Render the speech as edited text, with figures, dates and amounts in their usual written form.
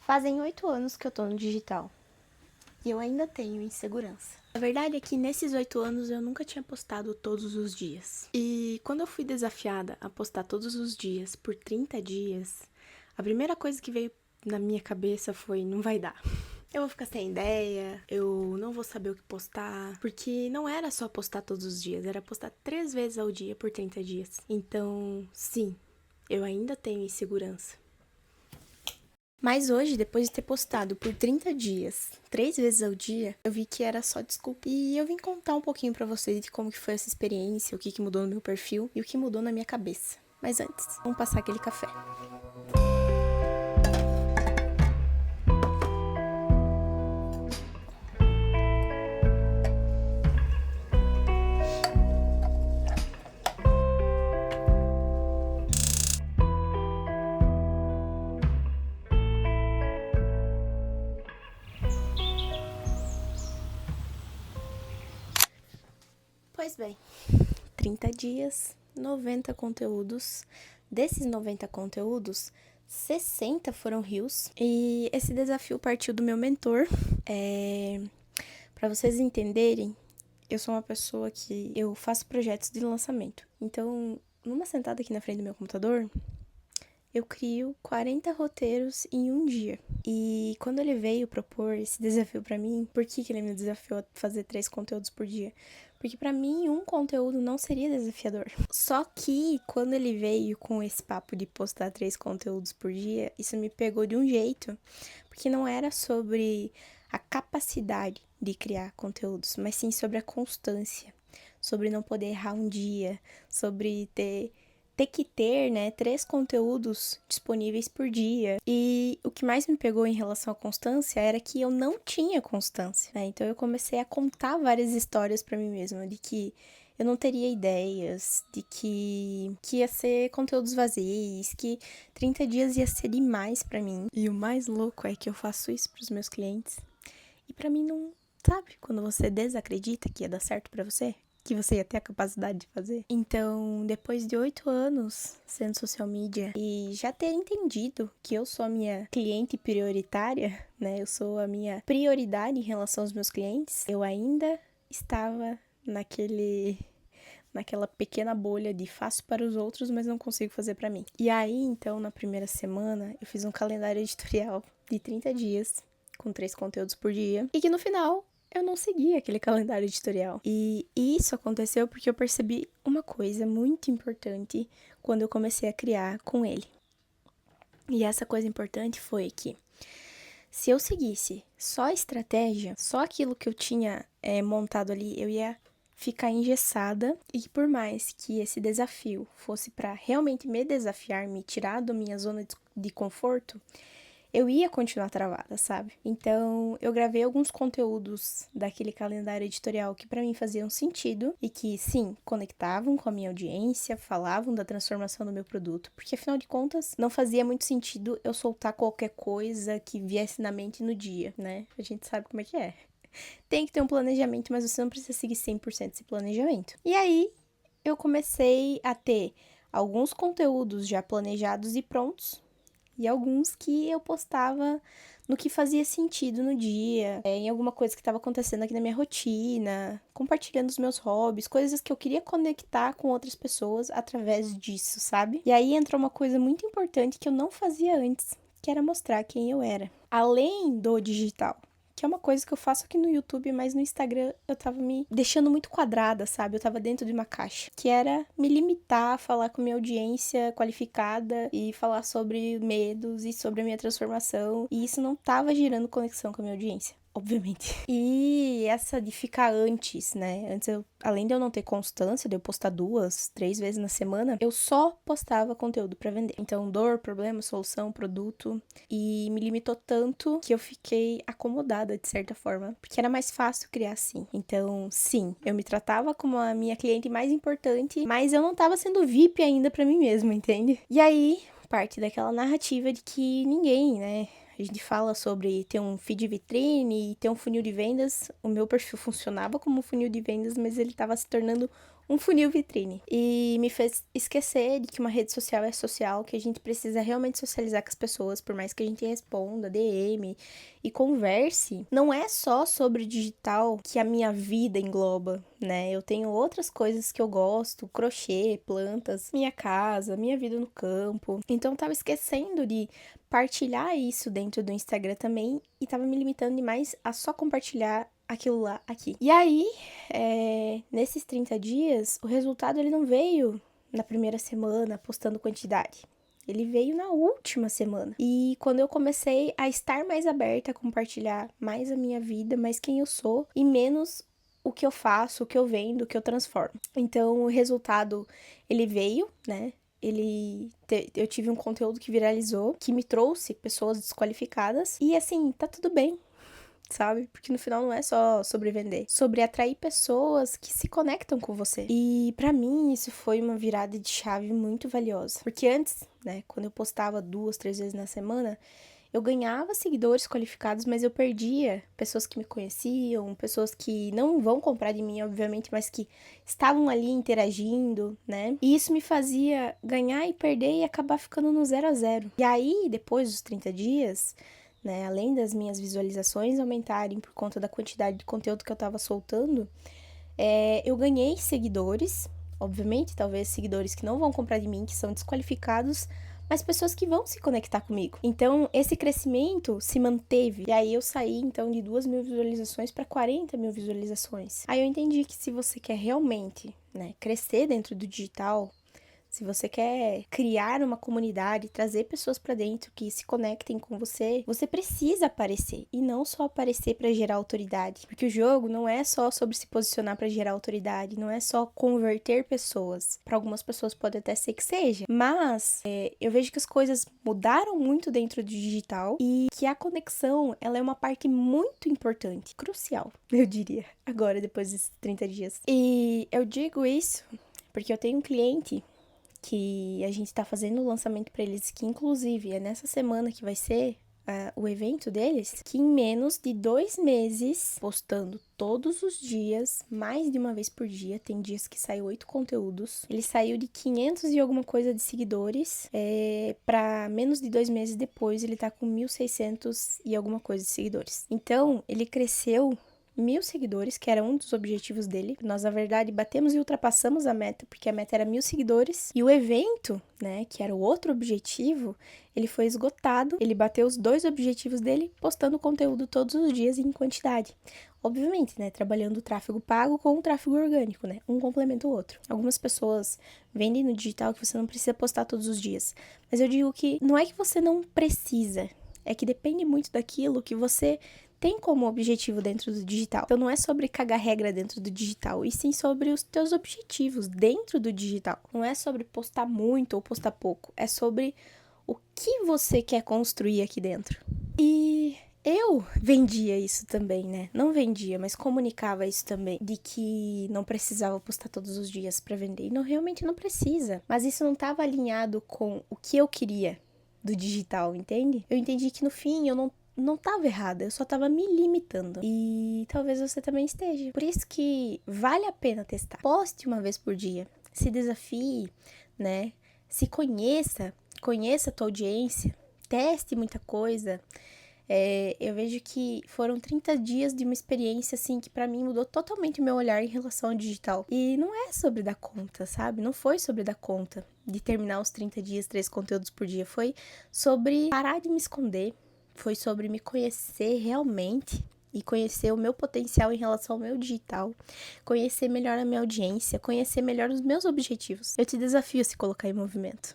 Fazem 8 anos que eu tô no digital e eu ainda tenho insegurança. A verdade é que nesses 8 anos eu nunca tinha postado todos os dias. E quando eu fui desafiada a postar todos os dias por 30 dias, a primeira coisa que veio na minha cabeça foi: não vai dar. Eu vou ficar sem ideia, eu não vou saber o que postar, porque não era só postar todos os dias, era postar 3 vezes ao dia por 30 dias. Então, sim, eu ainda tenho insegurança. Mas hoje, depois de ter postado por 30 dias, 3 vezes ao dia, eu vi que era só desculpa. E eu vim contar um pouquinho pra vocês de como que foi essa experiência, o que mudou no meu perfil e o que mudou na minha cabeça. Mas antes, vamos passar aquele café. Pois bem, 30 dias, 90 conteúdos. Desses 90 conteúdos, 60 foram reels. E esse desafio partiu do meu mentor. Para vocês entenderem, eu sou uma pessoa que eu faço projetos de lançamento. Então, numa sentada aqui na frente do meu computador, eu crio 40 roteiros em um dia. E quando ele veio propor esse desafio pra mim, por que ele me desafiou a fazer 3 conteúdos por dia? Porque pra mim, um conteúdo não seria desafiador. Só que, quando ele veio com esse papo de postar 3 conteúdos por dia, isso me pegou de um jeito. Porque não era sobre a capacidade de criar conteúdos, mas sim sobre a constância. Sobre não poder errar um dia, sobre ter que ter, né, 3 conteúdos disponíveis por dia. E o que mais me pegou em relação à constância era que eu não tinha constância, né? Então eu comecei a contar várias histórias pra mim mesma de que eu não teria ideias, de que ia ser conteúdos vazios, que 30 dias ia ser demais pra mim. E o mais louco é que eu faço isso pros meus clientes e pra mim não, sabe? Quando você desacredita que ia dar certo pra você, que você ia ter a capacidade de fazer. Então, depois de 8 anos sendo social media e já ter entendido que eu sou a minha cliente prioritária, né? Eu sou a minha prioridade em relação aos meus clientes, eu ainda estava naquela pequena bolha de faço para os outros, mas não consigo fazer para mim. E aí, então, na primeira semana, eu fiz um calendário editorial de 30 dias, com 3 conteúdos por dia, e que no final eu não segui aquele calendário editorial. E isso aconteceu porque eu percebi uma coisa muito importante quando eu comecei a criar com ele. E essa coisa importante foi que se eu seguisse só a estratégia, só aquilo que eu tinha montado ali, eu ia ficar engessada e que por mais que esse desafio fosse para realmente me desafiar, me tirar da minha zona de conforto, eu ia continuar travada, sabe? Então, eu gravei alguns conteúdos daquele calendário editorial que pra mim faziam sentido e que, sim, conectavam com a minha audiência, falavam da transformação do meu produto, porque afinal de contas, não fazia muito sentido eu soltar qualquer coisa que viesse na mente no dia, né? A gente sabe como é que é. Tem que ter um planejamento, mas você não precisa seguir 100% esse planejamento. E aí, eu comecei a ter alguns conteúdos já planejados e prontos, e alguns que eu postava no que fazia sentido no dia, em alguma coisa que estava acontecendo aqui na minha rotina, compartilhando os meus hobbies, coisas que eu queria conectar com outras pessoas através disso, sabe? E aí entrou uma coisa muito importante que eu não fazia antes, que era mostrar quem eu era, além do digital. Que é uma coisa que eu faço aqui no YouTube, mas no Instagram eu tava me deixando muito quadrada, sabe? Eu tava dentro de uma caixa. Que era me limitar a falar com minha audiência qualificada e falar sobre medos e sobre a minha transformação. E isso não tava gerando conexão com a minha audiência, obviamente. E essa de ficar antes, né? Antes além de eu não ter constância, de eu postar 2, 3 vezes na semana, eu só postava conteúdo pra vender. Então, dor, problema, solução, produto. E me limitou tanto que eu fiquei acomodada, de certa forma. Porque era mais fácil criar assim. Então, sim, eu me tratava como a minha cliente mais importante, mas eu não tava sendo VIP ainda pra mim mesma, entende? E aí, parte daquela narrativa de que ninguém, né? A gente fala sobre ter um feed vitrine e ter um funil de vendas. O meu perfil funcionava como um funil de vendas, mas ele estava se tornando um funil vitrine. E me fez esquecer de que uma rede social é social, que a gente precisa realmente socializar com as pessoas, por mais que a gente responda DM e converse. Não é só sobre o digital que a minha vida engloba, né? Eu tenho outras coisas que eu gosto, crochê, plantas, minha casa, minha vida no campo. Então eu tava esquecendo de partilhar isso dentro do Instagram também e tava me limitando demais a só compartilhar aquilo lá aqui. E aí, nesses 30 dias, o resultado ele não veio na primeira semana postando quantidade. Ele veio na última semana. E quando eu comecei a estar mais aberta a compartilhar mais a minha vida, mais quem eu sou e menos o que eu faço, o que eu vendo, o que eu transformo. Então, o resultado ele veio, né? Eu tive um conteúdo que viralizou, que me trouxe pessoas desqualificadas. E assim, tá tudo bem, sabe? Porque no final não é só sobre vender, sobre atrair pessoas que se conectam com você. E pra mim isso foi uma virada de chave muito valiosa. Porque antes, né, quando eu postava 2, 3 vezes na semana, eu ganhava seguidores qualificados, mas eu perdia pessoas que me conheciam, pessoas que não vão comprar de mim, obviamente, mas que estavam ali interagindo, né? E isso me fazia ganhar e perder e acabar ficando no 0 a 0. E aí, depois dos 30 dias, né, além das minhas visualizações aumentarem por conta da quantidade de conteúdo que eu tava soltando, eu ganhei seguidores, obviamente, talvez seguidores que não vão comprar de mim, que são desqualificados, mas pessoas que vão se conectar comigo. Então, esse crescimento se manteve. E aí eu saí, então, de 2.000 visualizações para 40.000 visualizações. Aí eu entendi que se você quer realmente, né, crescer dentro do digital, se você quer criar uma comunidade, trazer pessoas pra dentro que se conectem com você, você precisa aparecer e não só aparecer pra gerar autoridade, porque o jogo não é só sobre se posicionar pra gerar autoridade, não é só converter pessoas. Para algumas pessoas pode até ser que seja, mas eu vejo que as coisas mudaram muito dentro do digital e que a conexão, ela é uma parte muito importante, crucial, eu diria, agora depois desses 30 dias. E eu digo isso porque eu tenho um cliente que a gente tá fazendo o lançamento para eles, que inclusive é nessa semana que vai ser o evento deles, que em menos de 2 meses, postando todos os dias, mais de uma vez por dia, tem dias que saiu 8 conteúdos, ele saiu de 500 e alguma coisa de seguidores, para menos de 2 meses depois, ele tá com 1.600 e alguma coisa de seguidores. Então, ele cresceu 1.000 seguidores, que era um dos objetivos dele. Nós, na verdade, batemos e ultrapassamos a meta, porque a meta era 1.000 seguidores. E o evento, né, que era o outro objetivo, ele foi esgotado. Ele bateu os 2 objetivos dele, postando conteúdo todos os dias em quantidade. Obviamente, né, trabalhando o tráfego pago com o tráfego orgânico, né, um complementa o outro. Algumas pessoas vendem no digital que você não precisa postar todos os dias. Mas eu digo que não é que você não precisa, é que depende muito daquilo que você tem como objetivo dentro do digital. Então não é sobre cagar regra dentro do digital, e sim sobre os teus objetivos dentro do digital. Não é sobre postar muito ou postar pouco, é sobre o que você quer construir aqui dentro. E eu vendia isso também, né? Não vendia, mas comunicava isso também, de que não precisava postar todos os dias para vender. E não, realmente não precisa. Mas isso não estava alinhado com o que eu queria do digital, entende? Eu entendi que no fim eu não tava errada, eu só tava me limitando. E talvez você também esteja. Por isso que vale a pena testar. Poste uma vez por dia. Se desafie, né? Se conheça a tua audiência. Teste muita coisa. Eu vejo que foram 30 dias de uma experiência, assim, que pra mim mudou totalmente o meu olhar em relação ao digital. E não é sobre dar conta, sabe? Não foi sobre dar conta de terminar os 30 dias, 3 conteúdos por dia. Foi sobre parar de me esconder. Foi sobre me conhecer realmente e conhecer o meu potencial em relação ao meu digital, conhecer melhor a minha audiência, conhecer melhor os meus objetivos. Eu te desafio a se colocar em movimento.